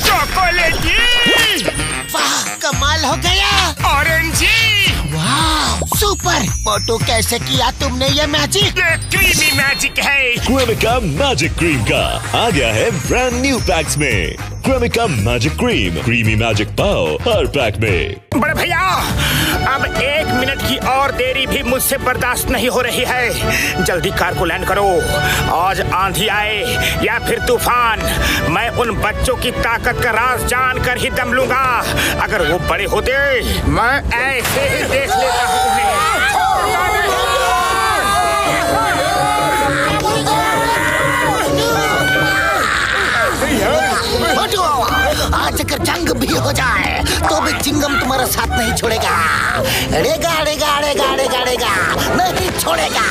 चॉकलेटी। वाह, कमाल हो गया। ऑरेंजी। वाह, सुपर। मोटू, कैसे किया तुमने ये मैजिक? ये क्रीमी मैजिक है। क्रेमिका मैजिक क्रीम का आ गया है ब्रांड न्यू पैक्स में। Cremica magic cream, creamy magic pav हर पैक में। बड़े भैया, अब 1 मिनट की और देरी भी मुझसे बर्दाश्त नहीं हो रही है। जल्दी कार को लैंड करो। आज आंधी आए या फिर तूफान, मैं उन बच्चों की ताकत का राज जानकर ही दम लूंगा। अगर वो बड़े होते, मैं ऐसे ही देख लेता हूँ उन्हें। आज अगर जंग भी हो जाए तो भी चिंगम तुम्हारा साथ नहीं छोड़ेगा। अड़ेगा अड़ेगा अड़ेगा अड़ेगा अड़ेगा नहीं छोड़ेगा।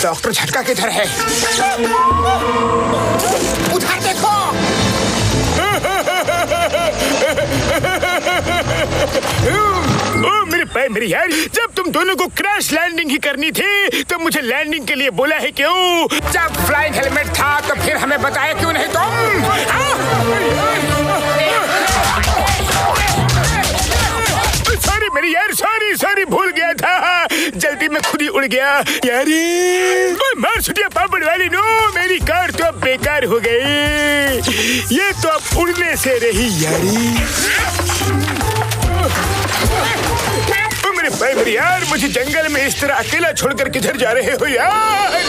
डॉक्टर झटका किधर है? उधर देखो। ओ मेरे पैर, मेरी यार, जब तुम दोनों को क्रैश लैंडिंग ही करनी थी तो मुझे लैंडिंग के लिए बोला है क्यों? जब फ्लाइंग हेलमेट था तो फिर हमें बताया क्यों नहीं तुम? सॉरी मेरी यार, सॉरी भूल गया था। जल्दी में खुद ही उड़ गया यारी। मार छुटिया पापड़ वाली नो, मेरी कार तो अब बेकार हो गई। ये तो अब उड़ने से रही यारी। मेरे भाई मेरी यार, मुझे जंगल में इस तरह अकेला छोड़कर किधर जा रहे हो यार?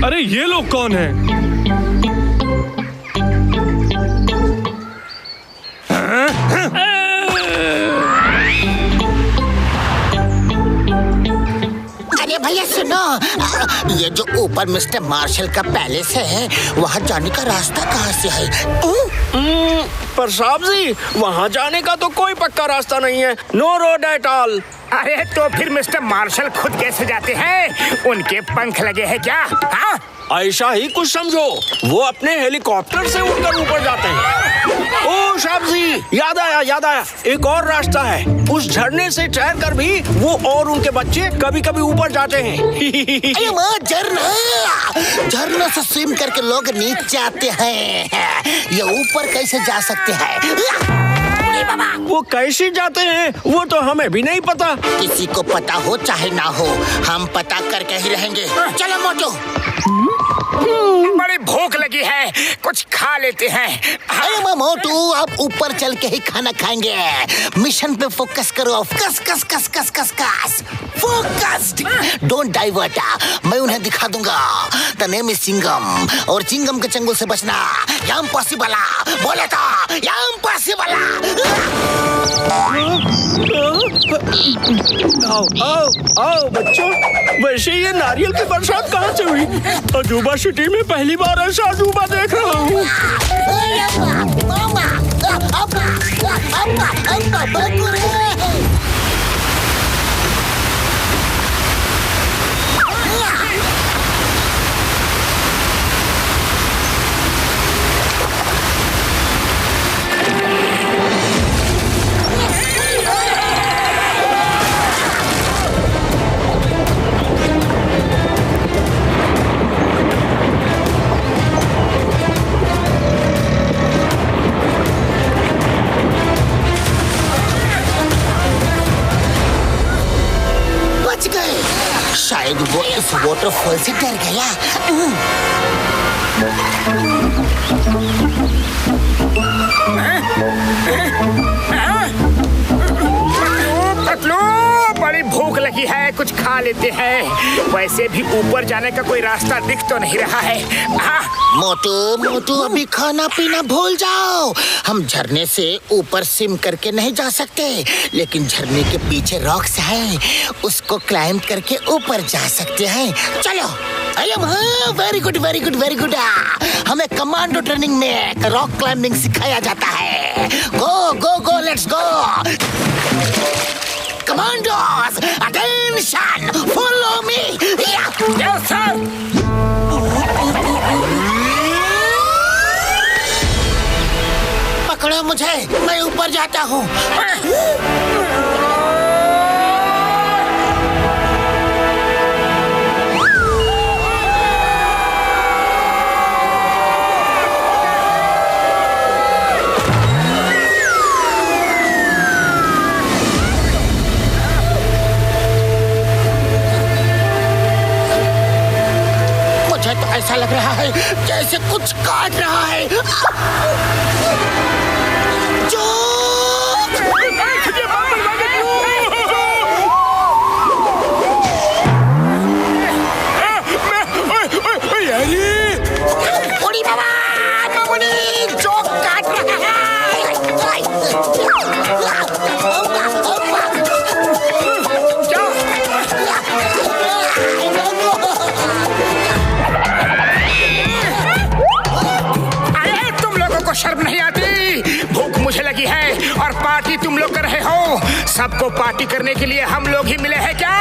अरे ये लोग कौन हैं? अरे भैया सुनो, ये जो ऊपर मिस्टर मार्शल का पैलेस है, वहाँ जाने का रास्ता कहाँ से है? पर साहब जी, वहाँ जाने का तो कोई पक्का रास्ता नहीं है। No road at all. अरे तो फिर मिस्टर मार्शल खुद कैसे जाते हैं? उनके पंख लगे हैं क्या? हाँ? ऐसा ही कुछ समझो, वो अपने हेलीकॉप्टर से उड़कर ऊपर जाते हैं। ओ साहब जी, याद आया, एक और रास्ता है। उस झरने से तैर कर भी वो और उनके बच्चे कभी कभी ऊपर जाते हैं। अरे माँ, झरना से स्विम करके लोग नीचे आते हैं। ये ऊपर कैसे जा सकते हैं? वो कैसे जाते हैं वो तो हमें भी नहीं पता। किसी को पता हो चाहे ना हो, हम पता करके ही रहेंगे। चलो मोटू। बड़ी भूख लगी है, कुछ खा लेते हैं। अरे मोटू, आप ऊपर चल के ही खाना खाएंगे। मिशन पे फोकस करो। कस कस कस कस कस कस फोकस्ड, डोंट डाइवर्ट। मैं उन्हें दिखा दूंगा। द नेम इज चिंगम, और चिंगम के चंगुल से बचना या इम्पॉसिबल। बोले तो या इम्पॉसिबल। आओ आओ आओ बच्चों, वैसे ये नारियल की बरसात कहाँ से हुई? अजूबा सिटी में पहली बार ऐसा अजूबा देख रहा हूँ। शायद वो इस वाटरफॉल से डर गया। पतलू, बड़ी भूख लगी है, कुछ खा लेते हैं। वैसे भी ऊपर जाने का कोई रास्ता दिख तो नहीं रहा है। मोटू मोटू, अभी खाना पीना भूल जाओ। हम झरने से ऊपर स्विम करके नहीं जा सकते, लेकिन झरने के पीछे रॉक्स है, उसको क्लाइंब करके ऊपर जा सकते हैं। चलो। Very good very good very good. हमें कमांडो ट्रेनिंग में रॉक क्लाइंबिंग सिखाया जाता है। Go go go, let's go. Commandos, attention, follow me. Yes sir. पकड़ो मुझे, मैं ऊपर जाता हूँ। मुझे तो ऐसा लग रहा है जैसे कुछ काट रहा है। शर्म नहीं आती? भूख मुझे लगी है और पार्टी तुम लोग कर रहे हो। सबको पार्टी करने के लिए हम लोग ही मिले हैं क्या?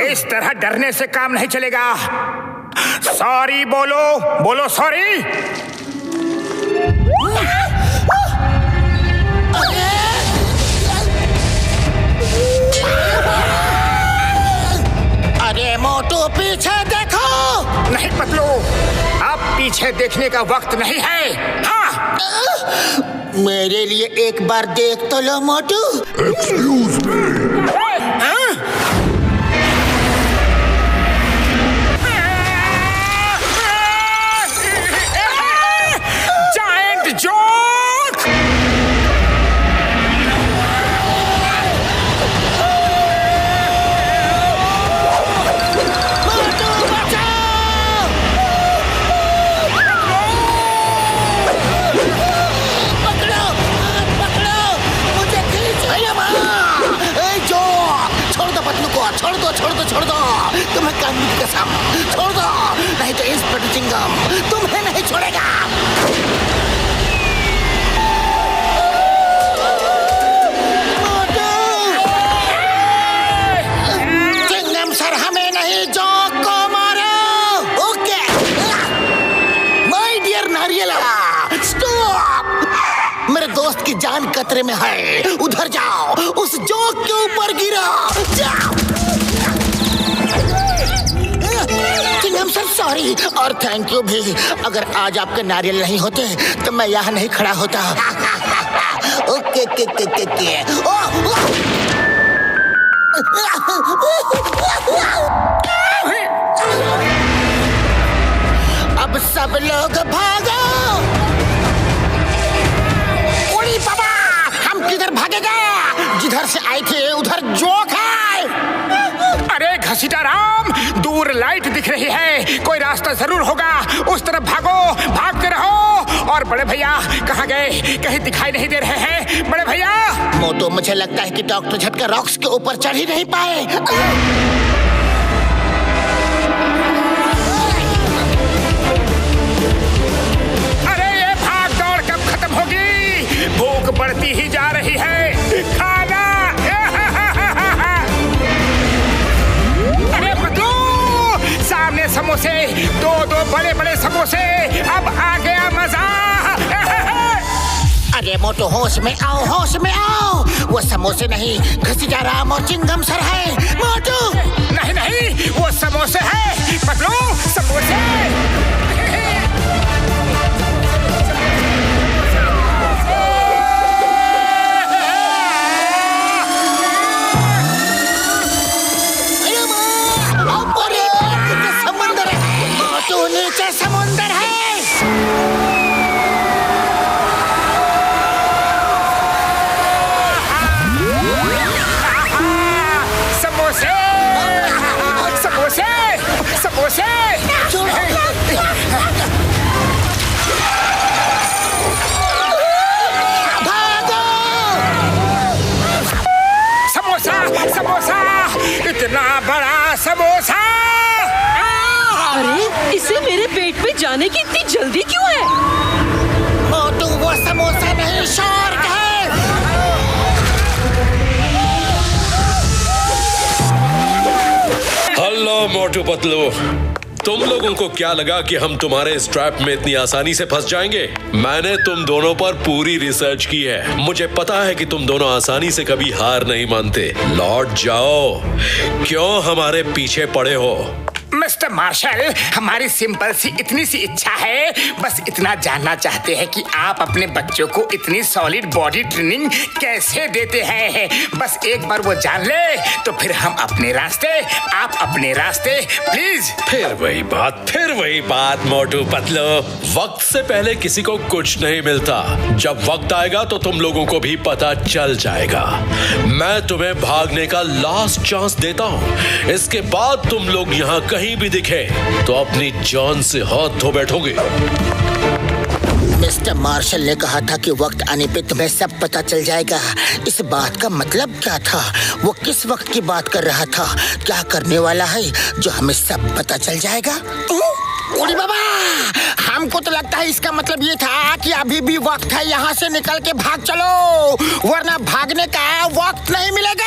इस तरह डरने से काम नहीं चलेगा। सॉरी बोलो, बोलो सॉरी। अरे मोटू, पीछे देखो। नहीं पतलू, अब पीछे देखने का वक्त नहीं है। हाँ। मेरे लिए एक बार देख तो लो Motu. Excuse me. Giant joke. छोड़ दो, तुम्हें कानून की कसम, छोड़ दो, नहीं तो इंस्पेक्टर चिंगम तुम्हें नहीं छोड़ेगा। चिंगम सर, हमें नहीं, जोक को मारो। ओके। माय डियर नारियला, स्टॉप। मेरे दोस्त की जान खतरे में है, उधर जाओ, उस जोक के ऊपर गिरो। जाओ। चिंगम सर सॉरी और थैंक यू भी। अगर आज आपके नारियल नहीं होते तो मैं यहाँ नहीं खड़ा होता। ओके के ओ, ओ। अब सब लोग भागो। उड़ी बाबा, हम किधर भागेगा? जिधर से आए थे उधर जोक है। अरे घसीटा राम, दूर लाइट दिख रही है, कोई रास्ता जरूर होगा, उस तरफ भागो, भागते रहो। और बड़े भैया कहाँ गए? कहीं दिखाई नहीं दे रहे हैं बड़े भैया। मोटू, मुझे लगता है कि डॉक्टर झटका रॉक्स के ऊपर चढ़ ही नहीं पाए। अरे ये भाग दौड़ कब खत्म होगी? भूख बढ़ती ही जा रही है, खाना। अरे पतलू, सामने समोसे, दो बड़े बड़े समोसे, अब आ गया मजा। अरे मोटू होश में आओ, होश में आओ। वो समोसे नहीं, घसीटा राम और चिंगम सर है। मोटू नहीं नहीं, वो समोसे है पतलू, समोसे। समुंदर है मोटू, नीचे समुंदर है। समोसा, इतना बड़ा समोसा। अरे इसे मेरे पेट में जाने की इतनी जल्दी क्यों है? मोटू, वो समोसा नहीं, शार्क है। हेलो मोटू पतलू, तुम लोगों को क्या लगा कि हम तुम्हारे इस ट्रैप में इतनी आसानी से फंस जाएंगे? मैंने तुम दोनों पर पूरी रिसर्च की है। मुझे पता है कि तुम दोनों आसानी से कभी हार नहीं मानते। लौट जाओ, क्यों हमारे पीछे पड़े हो? मिस्टर मार्शल, हमारी सिंपल सी इतनी सी इच्छा है, बस इतना जानना चाहते हैं कि आप अपने बच्चों को इतनी सॉलिड बॉडी ट्रेनिंग कैसे देते हैं। बस एक बार वो जान ले तो फिर हम अपने रास्ते, आप अपने रास्ते, प्लीज। फिर वही बात मोटू पतलू। वक्त से पहले किसी को कुछ नहीं मिलता। जब वक्त आएगा तो तुम लोगों को भी पता चल जाएगा। मैं तुम्हें भागने का लास्ट चांस देता हूँ। इसके बाद तुम लोग यहाँ कहीं भी दिखे तो अपनी जान से हाथ धो बैठोगे। मिस्टर मार्शल ने कहा था कि वक्त आने पे तुम्हें सब पता चल जाएगा। इस बात का मतलब क्या था? वो किस वक्त की बात कर रहा था? क्या करने वाला है जो हमें सब पता चल जाएगा? ओली बाबा, हमको तो लगता है इसका मतलब ये था कि अभी भी वक्त है, यहाँ से निकल के भाग चलो, वरना भागने का वक्त नहीं मिलेगा।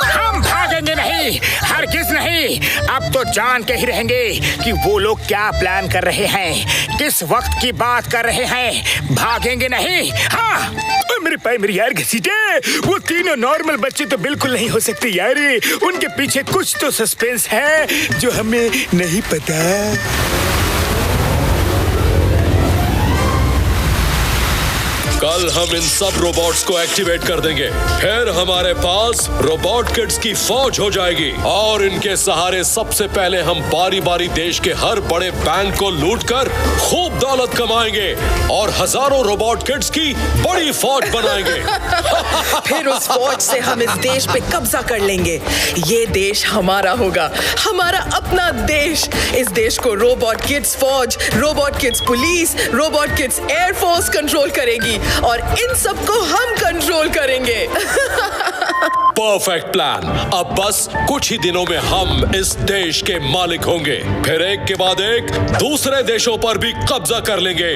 हम भागेंगे नहीं, हरगिज नहीं। अब तो जान के ही रहेंगे कि वो लोग क्या प्लान कर रहे हैं, किस वक्त की बात कर रहे हैं। भागेंगे नहीं। हाँ, मेरे पाए मेरी यार घसीटे, वो तीनों नॉर्मल बच्चे तो बिल्कुल नहीं हो सकते यार। उनके पीछे कुछ तो सस्पेंस है जो हमें नहीं पता। कल हम इन सब रोबोट्स को एक्टिवेट कर देंगे। फिर हमारे पास रोबोट किड्स की फौज हो जाएगी और इनके सहारे सबसे पहले हम बारी बारी देश के हर बड़े बैंक को लूटकर खूब दौलत कमाएंगे और हजारों रोबोट किड्स की बड़ी फौज बनाएंगे। फिर उस फौज से हम इस देश पे कब्जा कर लेंगे। ये देश हमारा होगा, हमारा अपना देश। इस देश को रोबोट किड्स फौज, robot kids police, robot kids air force control करेगी और इन सबको हम कंट्रोल करेंगे। Perfect plan. अब बस कुछ ही दिनों में हम इस देश के मालिक होंगे। फिर एक के बाद एक दूसरे देशों पर भी कब्जा कर लेंगे।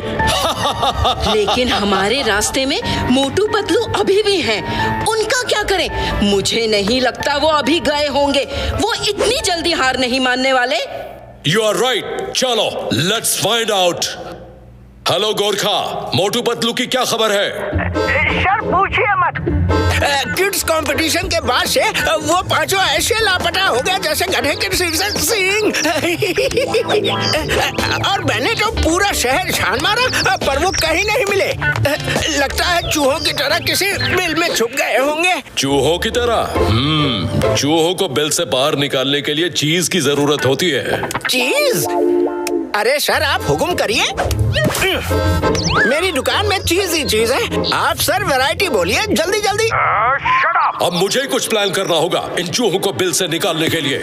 लेकिन हमारे रास्ते में मोटू पतलू अभी भी हैं। उनका क्या करें? मुझे नहीं लगता वो अभी गए होंगे। वो इतनी जल्दी हार नहीं मानने वाले। You are right. चलो, let's find out. Hello Gorkha, Motu Patlu की क्या खबर है? सर पूछिए मत। किड्स कंपटीशन के बाद से वो पांचों ऐसे लापता हो गए जैसे गधे के सिंह। और मैंने तो पूरा शहर छान मारा पर वो कहीं नहीं मिले। लगता है चूहों की तरह किसी बिल में छुप गए होंगे। चूहों की तरह? चूहों को बिल से बाहर निकालने के लिए चीज की जरूरत होती है। चीज? अरे सर आप हुक्म करिए। मेरी दुकान में चीज ही चीज है। आप सर वैरायटी बोलिए जल्दी जल्दी। अब मुझे ही कुछ प्लान करना होगा इन चूहों को बिल से निकालने के लिए।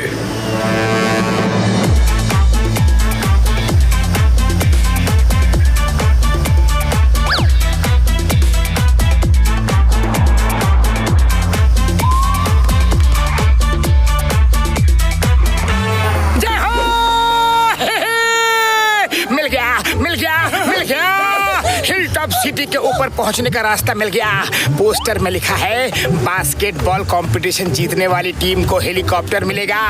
सिटी के ऊपर पहुंचने का रास्ता मिल गया। पोस्टर में लिखा है बास्केटबॉल कंपटीशन जीतने वाली टीम को हेलीकॉप्टर मिलेगा।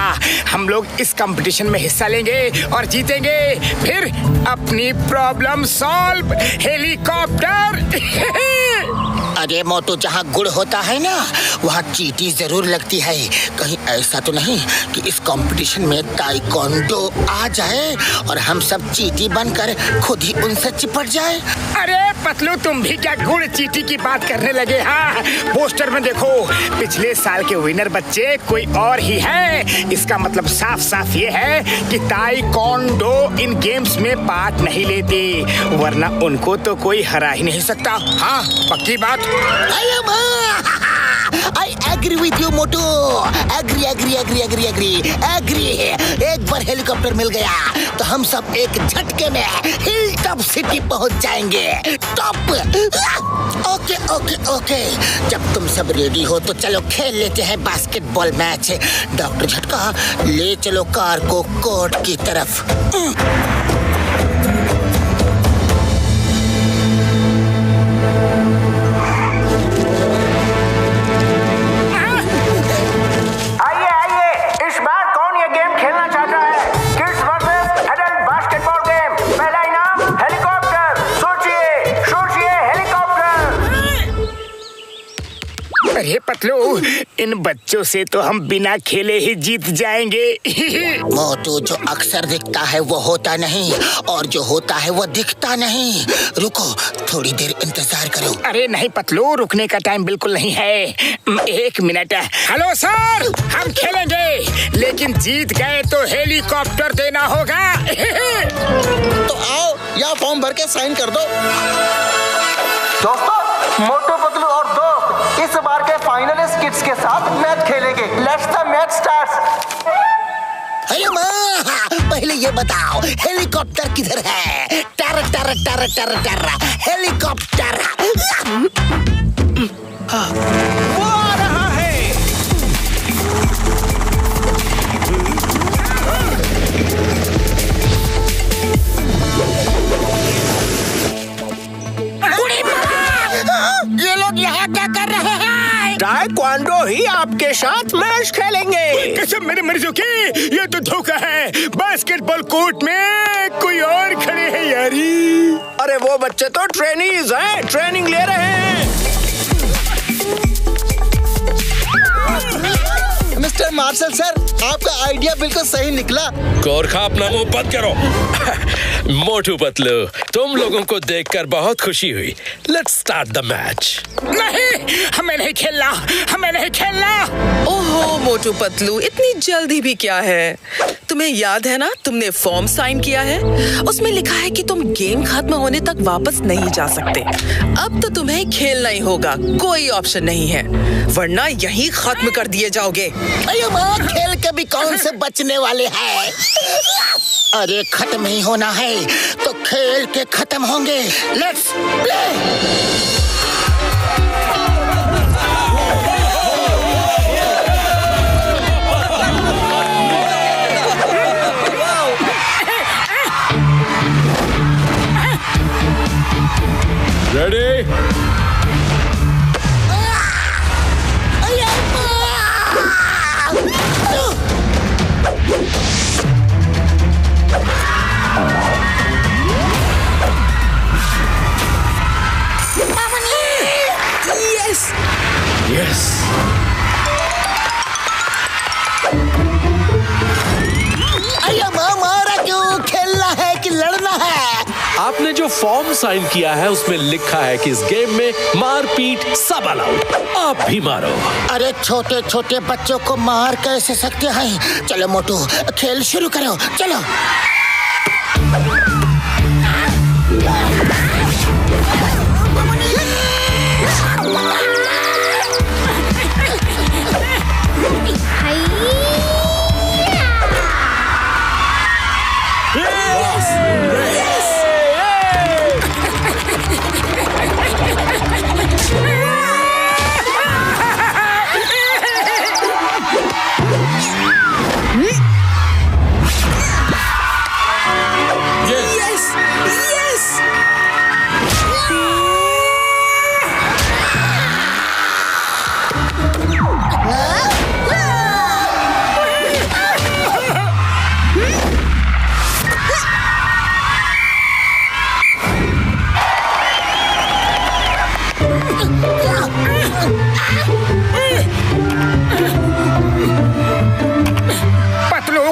हम लोग इस कंपटीशन में हिस्सा लेंगे और जीतेंगे, फिर अपनी प्रॉब्लम सॉल्व। हेलीकॉप्टर। अरे मोटू, जहाँ गुड़ होता है ना वहाँ चींटी जरूर लगती है। कहीं ऐसा तो नहीं कि इस कंपटीशन में ताइक्वांडो आ जाए और हम सब चींटी बनकर खुद ही उनसे चिपट जाए। अरे पतलू, तुम भी क्या गुड़ चींटी की बात करने लगे? हाँ, पोस्टर में देखो, पिछले साल के विनर बच्चे कोई और ही है। इसका मतलब साफ साफ ये है कि ताइक्वांडो इन गेम्स में पार्ट नहीं लेते, वरना उनको तो कोई हरा ही नहीं सकता। हाँ, पक्की बात। I agree with you, Motu. agree। एक बार हेलीकॉप्टर मिल गया तो हम सब एक झटके में हिल टॉप सिटी पहुंच जाएंगे। टॉप। ओके। जब तुम सब रेडी हो तो चलो खेल लेते हैं बास्केटबॉल मैच। डॉक्टर झटका, ले चलो कार को कोर्ट की तरफ। अरे पतलू, इन बच्चों से तो हम बिना खेले ही जीत जाएंगे। मोटू, जो अक्सर दिखता है वो होता नहीं और जो होता है वो दिखता नहीं। रुको, थोड़ी देर इंतजार करो। अरे नहीं पतलू, रुकने का टाइम बिल्कुल नहीं है। 1 मिनट। हेलो सर, हम खेलेंगे लेकिन जीत गए तो हेलीकॉप्टर देना होगा। तो आओ, यहाँ फॉर्म भर के साइन कर दो। दोस्तों, मोटू पतलू और दोस्त इस बार के फाइनलिस्ट किड्स के साथ मैच खेलेंगे। Let's the match start. अरे माँ, पहले ये बताओ हेलीकॉप्टर किधर है? टर हेलीकॉप्टर। वो आ रहा है। ये लोग यहाँ क्या कर रहे हैं? ताइक्वांडो ही आपके साथ मैच खेलेंगे। कसम मेरे मर्जों की, ये तो धोखा है। बास्केटबॉल कोर्ट में कोई और खड़े हैं यारी। अरे वो बच्चे तो ट्रेनीज हैं, ट्रेनिंग ले रहे हैं। मिस्टर मार्शल सर, आपका आइडिया बिल्कुल सही निकला। गोरखा, अपना मुंह बंद करो। मोटू पतलू, तुम लोगों को देखकर बहुत खुशी हुई। Let's start the match. नहीं, हमें नहीं खेलना। ओहो मोटू पतलू, इतनी जल्दी भी क्या है? तुम्हें याद है ना, तुमने फॉर्म साइन किया है, उसमें लिखा है कि तुम गेम खत्म होने तक वापस नहीं जा सकते। अब तो तुम्हें खेलना ही होगा, कोई ऑप्शन नहीं है, वरना यहीं खत्म कर दिए जाओगे। अरे माँ, खेल के भी कौन से बचने वाले हैं? अरे खत्म ही होना है तो खेल के खत्म होंगे। Let's play. रेडी? जो फॉर्म साइन किया है उसमें लिखा है कि इस गेम में मारपीट सब अलाउड। आप भी मारो। अरे छोटे छोटे बच्चों को मार कैसे सकते हैं? चलो मोटू, खेल शुरू करो, चलो।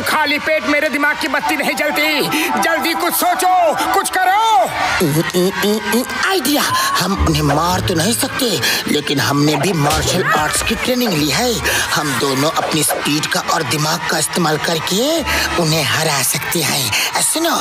खाली पेट मेरे दिमाग की बत्ती नहीं जलती। जल्दी कुछ सोचो, कुछ करो। आइडिया। हम उन्हें मार तो नहीं सकते, लेकिन हमने भी मार्शल आर्ट्स की ट्रेनिंग ली है। हम दोनों अपनी स्पीड का और दिमाग का इस्तेमाल करके उन्हें हरा सकते हैं। सुनो।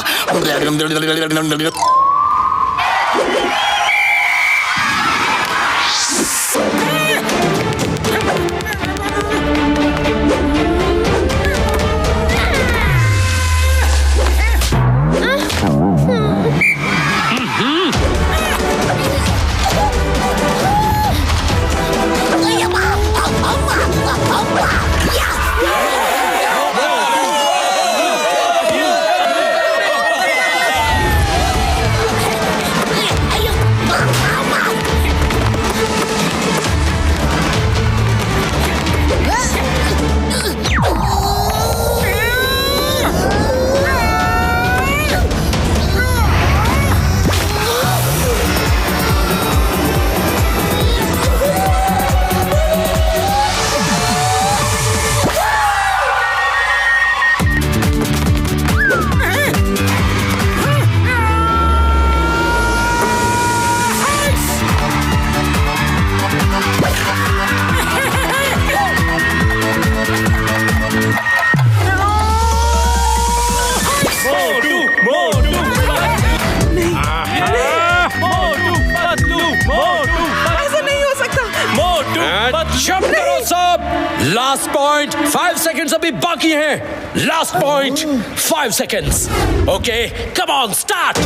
लास्ट पॉइंट 5 सेकेंड्स अभी बाकी हैं। Last point 5 seconds. Okay, come on, start.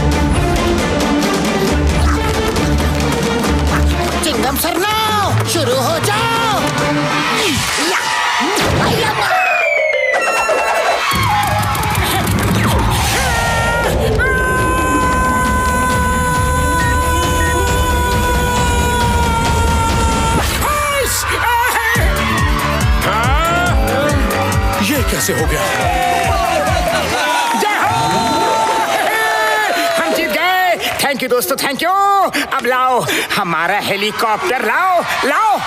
Chingum सरनाओ, शुरू हो जाओ। कैसे हो गया? हम जीत गए। थैंक यू दोस्तों, थैंक यू। अब लाओ हमारा हेलीकॉप्टर, लाओ लाओ।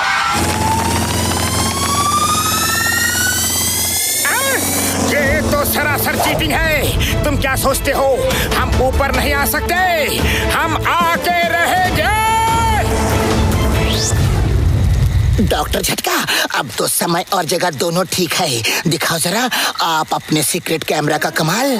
ये तो सरासर चीटिंग है। तुम क्या सोचते हो हम ऊपर नहीं आ सकते? हम आके रहेंगे। डॉक्टर झटका, अब तो समय और जगह दोनों ठीक है। दिखाओ जरा आप अपने सीक्रेट कैमरा का कमाल।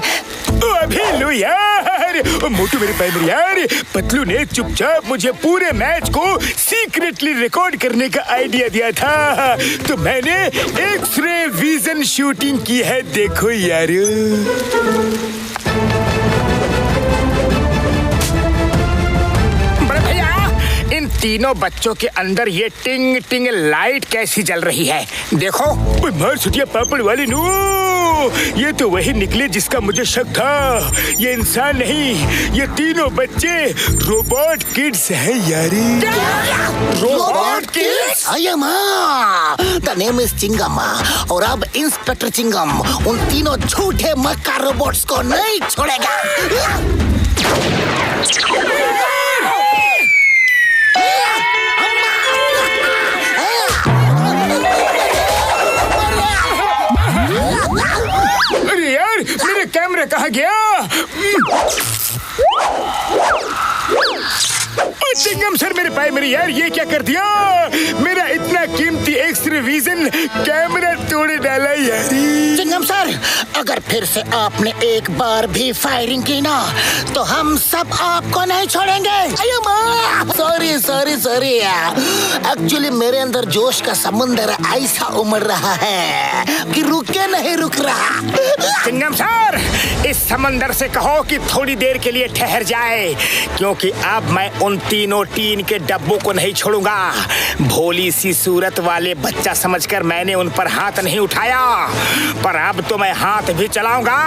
अभी लो यार, मोटू मेरे पैर यार। पतलू ने चुपचाप मुझे पूरे मैच को सीक्रेटली रिकॉर्ड करने का आइडिया दिया था, तो मैंने एक्स-रे विजन शूटिंग की है। देखो यार, इन तीनों बच्चों के अंदर ये टिंग टिंग लाइट कैसी जल रही है? देखो। मार छुटिया पापड़ वाली नू, ये तो वही निकले जिसका मुझे शक था। ये इंसान नहीं, ये तीनों बच्चे रोबोट किड्स हैं यारी। Robot kids? The name is Chingum, और अब इंस्पेक्टर चिंगम उन तीनों झूठे मक्का रोबोट्स को नहीं छोड़ेगा। अरे यार, मेरे कैमरे कहाँ गया? चिंगम सर, मेरे पाए मेरी यार, ये क्या कर दिया? मेरा इतना कीमती एक्स-रे विजन कैमरा तोड़ डाला यार। चिंगम सर, अगर फिर से आपने एक बार भी फायरिंग की ना तो हम सब आपको नहीं छोड़ेंगे। अयो माँ, सॉरी सॉरी सॉरी। एक्चुअली मेरे अंदर जोश का समुंदर ऐसा उमड़ रहा है कि रुके नहीं रुक रहा। चिंगम सर, इस समंदर से कहो कि थोड़ी देर के लिए ठहर जाए, क्योंकि अब मैं उन तीनों टीन के डब्बों को नहीं छोड़ूंगा। भोली सी सूरत वाले बच्चा समझकर मैंने उन पर हाथ नहीं उठाया, पर अब तो मैं हाथ भी चलाऊंगा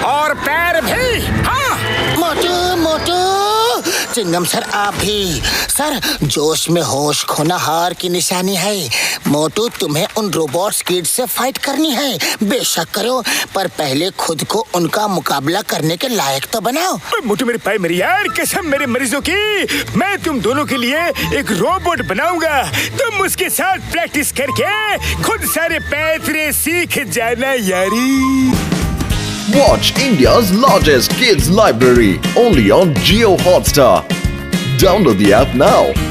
और पैर भी। हाँ मोटू मोटू, चिंगम सर आप भी। सर, जोश में होश खोना हार की निशानी है। मोटू, तुम्हें उन रोबोट्स किड्स से फाइट करनी है, बेशक करो, पर पहले खुद को उनका मुकाबला करने के लायक तो बनाओ। मोटू मेरे पाए मेरी यार, कसम मेरे मरीजों की, मैं तुम दोनों के लिए एक रोबोट बनाऊंगा। तुम उसके साथ प्रैक्टिस करके खुद सारे पैतरे सीख जाना यारी। Watch India's largest kids library only on Jio Hotstar. Download the app now.